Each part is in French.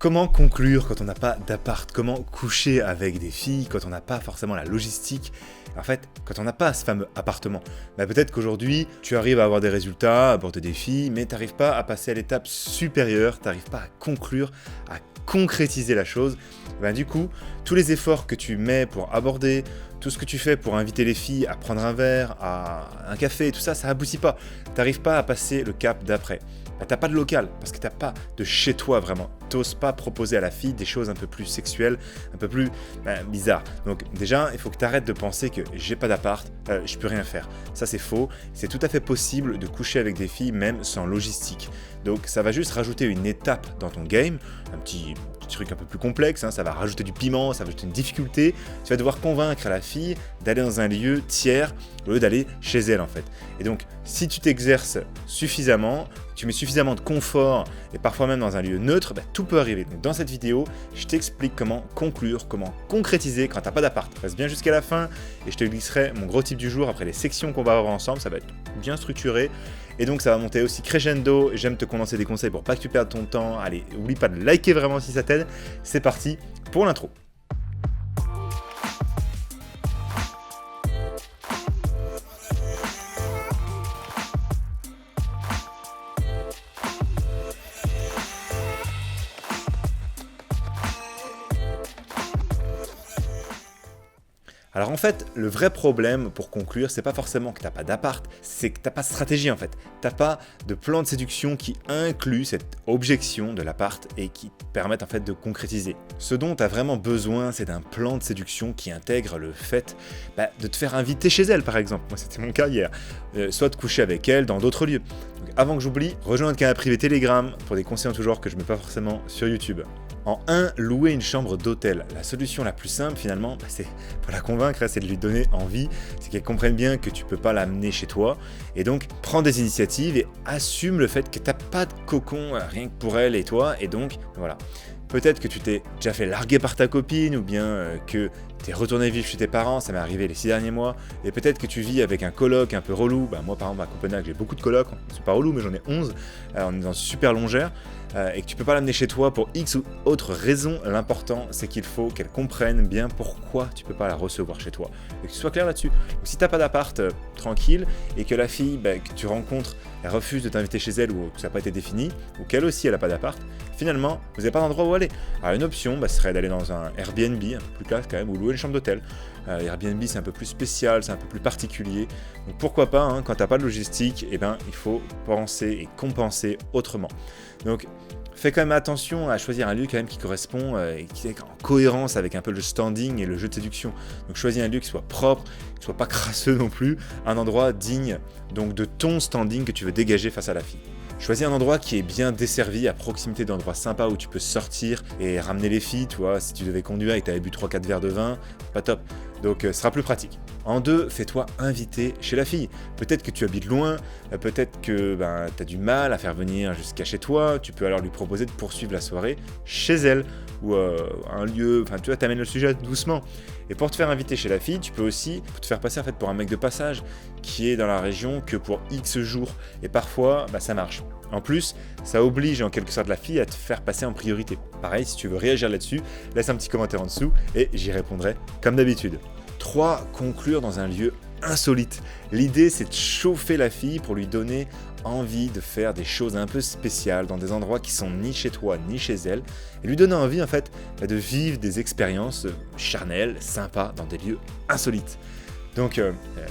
Comment conclure quand on n'a pas d'appart? Comment coucher avec des filles quand on n'a pas forcément la logistique? En fait, quand on n'a pas ce fameux appartement, peut-être qu'aujourd'hui, tu arrives à avoir des résultats, à aborder des filles, mais tu n'arrives pas à passer à l'étape supérieure, tu n'arrives pas à conclure, à concrétiser la chose. Du coup, tous les efforts que tu mets pour aborder, tout ce que tu fais pour inviter les filles à prendre un verre, à un café, tout ça, ça aboutit pas. Tu n'arrives pas à passer le cap d'après. T'as pas de local, parce que t'as pas de chez toi vraiment. T'oses pas proposer à la fille des choses un peu plus sexuelles, un peu plus bizarres. Donc déjà, il faut que t'arrêtes de penser que j'ai pas d'appart, je peux rien faire. Ça c'est faux, c'est tout à fait possible de coucher avec des filles même sans logistique. Donc ça va juste rajouter une étape dans ton game, un petit truc un peu plus complexe, ça va rajouter du piment, ça va rajouter une difficulté. Tu vas devoir convaincre la fille d'aller dans un lieu tiers au lieu d'aller chez elle en fait. Et donc si tu t'exerces suffisamment, tu mets suffisamment de confort et parfois même dans un lieu neutre, tout peut arriver. Donc dans cette vidéo, je t'explique comment conclure, comment concrétiser quand t'as pas d'appart. Reste bien jusqu'à la fin et je te glisserai mon gros tip du jour après les sections qu'on va avoir ensemble. Ça va être bien structuré et donc ça va monter aussi crescendo. J'aime te condenser des conseils pour pas que tu perdes ton temps. Allez, oublie pas de liker vraiment si ça t'aide. C'est parti pour l'intro. Alors en fait, le vrai problème pour conclure, c'est pas forcément que t'as pas d'appart, c'est que t'as pas de stratégie en fait. T'as pas de plan de séduction qui inclut cette objection de l'appart et qui te permettent en fait de concrétiser. Ce dont t'as vraiment besoin, c'est d'un plan de séduction qui intègre le fait de te faire inviter chez elle par exemple. Moi c'était mon cas hier. Soit de coucher avec elle dans d'autres lieux. Donc, avant que j'oublie, rejoins notre canal privé Telegram pour des conseils en tout genre que je mets pas forcément sur YouTube. En 1, louer une chambre d'hôtel. La solution la plus simple finalement, c'est pour la convaincre, c'est de lui donner envie, c'est qu'elle comprenne bien que tu peux pas l'amener chez toi. Et donc, prends des initiatives et assume le fait que t'as pas de cocon rien que pour elle et toi. Et donc, voilà. Peut-être que tu t'es déjà fait larguer par ta copine ou bien que t'es retourné vivre chez tes parents, ça m'est arrivé les 6 derniers mois. Et peut-être que tu vis avec un coloc un peu relou. Moi par exemple à Copenhague j'ai beaucoup de colocs, c'est pas relou mais j'en ai 11. On est dans une super longère. Et que tu peux pas l'amener chez toi pour X ou autre raison, l'important c'est qu'il faut qu'elle comprenne bien pourquoi tu peux pas la recevoir chez toi. Et que tu sois clair là-dessus. Donc si t'as pas d'appart, tranquille, et que la fille que tu rencontres, elle refuse de t'inviter chez elle ou que ça n'a pas été défini, ou qu'elle aussi elle a pas d'appart, finalement vous n'avez pas d'endroit où aller. Alors une option serait d'aller dans un Airbnb, un peu plus classe quand même, ou louer une chambre d'hôtel. Airbnb c'est un peu plus spécial, c'est un peu plus particulier. Donc pourquoi pas, quand t'as pas de logistique, il faut penser et compenser autrement. Donc fais quand même attention à choisir un lieu quand même qui correspond et qui est en cohérence avec un peu le standing et le jeu de séduction. Donc choisis un lieu qui soit propre, qui soit pas crasseux non plus, un endroit digne donc de ton standing que tu veux dégager face à la fille. Choisis un endroit qui est bien desservi, à proximité d'endroits sympas où tu peux sortir et ramener les filles, tu vois, si tu devais conduire et que tu avais bu 3-4 verres de vin, pas top. Donc ce sera plus pratique. En 2, fais-toi inviter chez la fille. Peut-être que tu habites loin, peut-être que tu as du mal à faire venir jusqu'à chez toi, tu peux alors lui proposer de poursuivre la soirée chez elle, ou un lieu, tu vois, t'amènes le sujet doucement. Et pour te faire inviter chez la fille, tu peux aussi te faire passer en fait pour un mec de passage qui est dans la région que pour X jours. Et parfois, ça marche. En plus, ça oblige en quelque sorte la fille à te faire passer en priorité. Pareil, si tu veux réagir là-dessus, laisse un petit commentaire en dessous et j'y répondrai comme d'habitude. 3. Conclure dans un lieu insolite. L'idée, c'est de chauffer la fille pour lui donner envie de faire des choses un peu spéciales dans des endroits qui sont ni chez toi ni chez elle et lui donner envie en fait de vivre des expériences charnelles, sympas dans des lieux insolites. Donc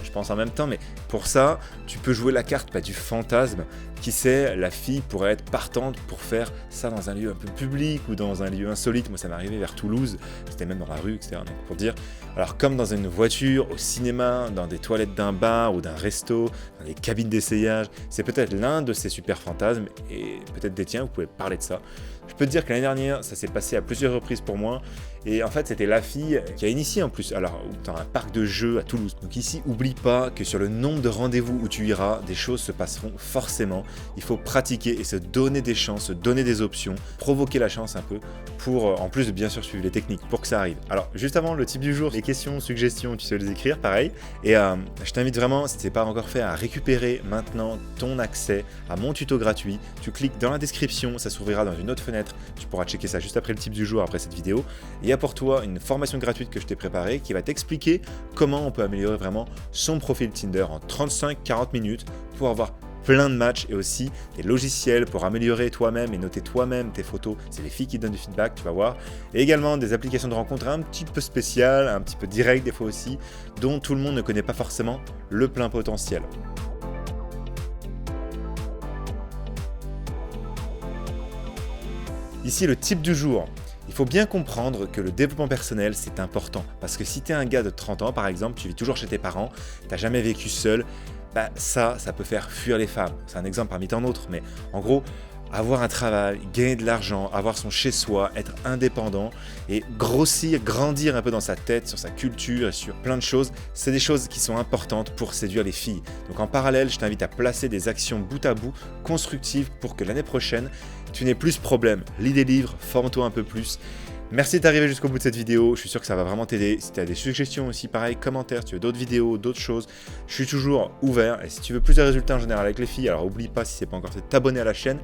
je pense en même temps, mais pour ça, tu peux jouer la carte du fantasme. Qui sait, la fille pourrait être partante pour faire ça dans un lieu un peu public ou dans un lieu insolite. Moi, ça m'est arrivé vers Toulouse, c'était même dans la rue, etc. Donc, pour dire, alors comme dans une voiture, au cinéma, dans des toilettes d'un bar ou d'un resto, dans des cabines d'essayage, c'est peut-être l'un de ces super fantasmes et peut-être des tiens, vous pouvez parler de ça. Je peux te dire que l'année dernière, ça s'est passé à plusieurs reprises pour moi. Et en fait, c'était la fille qui a initié en plus. Alors, dans un parc de jeux à Toulouse. Donc ici, oublie pas que sur le nombre de rendez-vous où tu iras, des choses se passeront forcément. il faut pratiquer et se donner des chances, se donner des options, provoquer la chance un peu pour, en plus de bien sûr suivre les techniques pour que ça arrive. Alors juste avant le type du jour, les questions, suggestions, tu sais les écrire pareil. Et je t'invite vraiment, si ce n'est pas encore fait, à récupérer maintenant ton accès à mon tuto gratuit. Tu cliques dans la description, ça s'ouvrira dans une autre fenêtre. Tu pourras checker ça juste après le type du jour, après cette vidéo. Il y a pour toi une formation gratuite que je t'ai préparée qui va t'expliquer comment on peut améliorer vraiment son profil Tinder en 35-40 minutes pour avoir plein de matchs et aussi des logiciels pour améliorer toi-même et noter toi-même tes photos. C'est les filles qui donnent du feedback, tu vas voir. Et également des applications de rencontres un petit peu spéciales, un petit peu directes des fois aussi, dont tout le monde ne connaît pas forcément le plein potentiel. Ici, le type du jour. Il faut bien comprendre que le développement personnel, c'est important. Parce que si tu es un gars de 30 ans, par exemple, tu vis toujours chez tes parents, tu n'as jamais vécu seul, bah ça peut faire fuir les femmes. C'est un exemple parmi tant d'autres, mais en gros, avoir un travail, gagner de l'argent, avoir son chez-soi, être indépendant et grossir, grandir un peu dans sa tête, sur sa culture et sur plein de choses, c'est des choses qui sont importantes pour séduire les filles. Donc en parallèle, je t'invite à placer des actions bout à bout, constructives pour que l'année prochaine, tu n'aies plus ce problème. Lis des livres, forme-toi un peu plus. Merci d'être arrivé jusqu'au bout de cette vidéo, je suis sûr que ça va vraiment t'aider. Si tu as des suggestions aussi, pareil, commentaires, si tu veux d'autres vidéos, d'autres choses, je suis toujours ouvert. Et si tu veux plus de résultats en général avec les filles, alors oublie pas si ce n'est pas encore fait de t'abonner à la chaîne.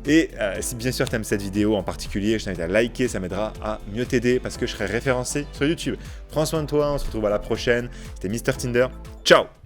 Et si bien sûr tu aimes cette vidéo en particulier, je t'invite à liker, ça m'aidera à mieux t'aider parce que je serai référencé sur YouTube. Prends soin de toi, on se retrouve à la prochaine. C'était Mr Tinder, ciao!